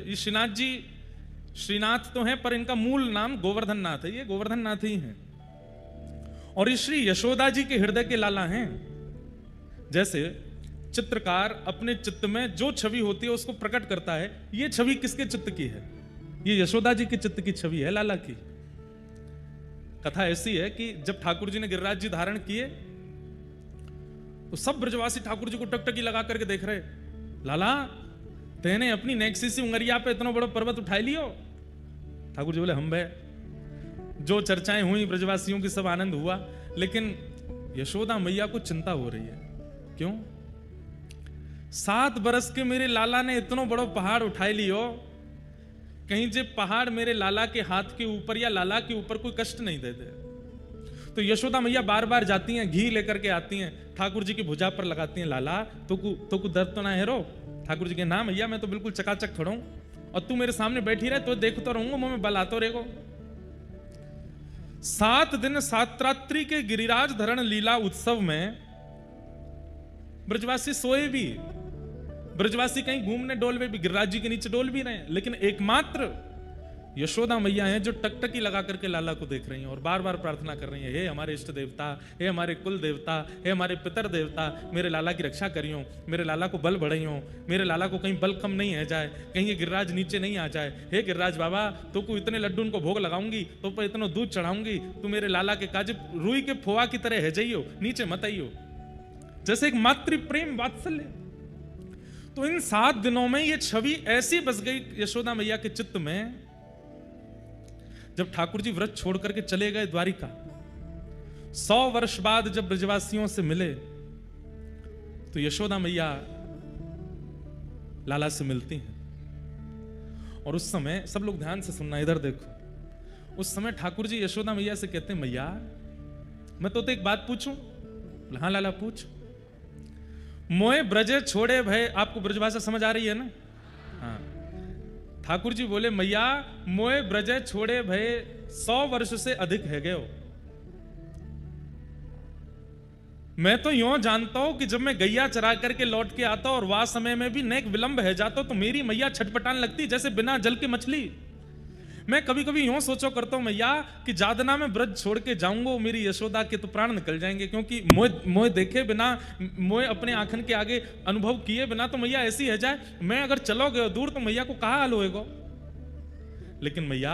ये श्रीनाथ तो हैं, पर इनका मूल नाम गोवर्धन नाथ है। ये गोवर्धन नाथ ही हैं और ये श्री यशोदा जी के हृदय के लाला हैं। जैसे चित्रकार अपने चित्त में जो छवि होती है उसको प्रकट करता है, ये छवि किसके चित्त की है? ये यशोदा जी के चित्त की छवि है, लाला की। कथा ऐसी है कि जब ठाकुर जी ने गिरिराज जी धारण किए तो सब ब्रजवासी ठाकुर जी को टकटकी लगा करके देख रहे, लाला तेने अपनी नेक्सी सी उंगरिया पे इतना बड़ा पर्वत उठाई लियो। ठाकुर जी बोले हम बे। जो चर्चाएं हुई ब्रजवासियों की सब आनंद हुआ, लेकिन यशोदा मैया को चिंता हो रही है। क्यों? 7 बरस के मेरे लाला ने इतना बड़ा पहाड़ उठाई लियो, कहीं जे पहाड़ मेरे लाला के हाथ के ऊपर या लाला के ऊपर कोई कष्ट नहीं दे दे। तो यशोदा मैया बार बार जाती हैं, घी लेकर के आती हैं, ठाकुर जी की भुजा पर लगाती हैं, लाला तो को दर्द तो ना है रो? ठाकुर जी के नाम मैया मैं तो बिल्कुल चकाचक खड़ा हूं और तू मेरे सामने बैठी रहे तो देख तो रहूंगा, मुंह में बल आतो रहेगो। 7 दिन 7 रात्रि के गिरिराज धरण लीला उत्सव में ब्रजवासी सोए भी, ब्रजवासी कहीं घूमने डोलवे भी, गिरिराज जी के नीचे डोल भी रहे हैं, लेकिन एकमात्र यशोदा मैया हैं जो टकटकी लगा करके लाला को देख रही हैं और बार बार प्रार्थना कर रही हैं, हे हमारे इष्ट देवता, हे हमारे कुल देवता, हे हमारे पितर देवता, मेरे लाला की रक्षा करियो, मेरे लाला को बल बढ़ाइयो, मेरे लाला को कहीं बल कम नहीं है जाए, कहीं ये गिरिराज नीचे नहीं आ जाए। हे गिरिराज बाबा, तो को इतने लड्डू उनको भोग लगाऊंगी, तो पर इतना दूध चढ़ाऊंगी, तू मेरे लाला के काज रुई के फोआ की तरह है जाइयो, नीचे मत आइयो। जैसे एक मातृ प्रेम वात्सल्य। तो इन 7 दिनों में ये छवि ऐसी बस गई यशोदा मैया के चित्त में, जब ठाकुर जी व्रत छोड़ करके चले गए द्वारिका, 100 वर्ष बाद जब ब्रजवासियों से मिले तो यशोदा मैया लाला से मिलती हैं और उस समय सब लोग ध्यान से सुनना, इधर देखो। उस समय ठाकुर जी यशोदा मैया से कहते हैं, मैया मैं तो एक बात पूछूं? हाँ लाला पूछ। मोए ब्रजे छोड़े भय, आपको ब्रजभाषा समझ आ रही है ना? हाँ। ठाकुर जी बोले, मैया मोए ब्रजे छोड़े भय 100 वर्ष से अधिक है गए हो। मैं तो यूं जानता हूं कि जब मैं गैया चरा करके लौट के आता और वह समय में भी नेक विलंब है जाता तो मेरी मैया छटपटान लगती जैसे बिना जल की मछली। मैं कभी कभी यूं सोचो करता हूं मैया कि जादना में ब्रज छोड़ के जाऊंगा, मेरी यशोदा के तो प्राण निकल जाएंगे, क्योंकि मोए देखे बिना, मोए अपने आंखन के आगे अनुभव किए बिना तो मैया ऐसी है जाए, मैं अगर चलो गए दूर तो मैया को कहाँ हाल होएगा। लेकिन मैया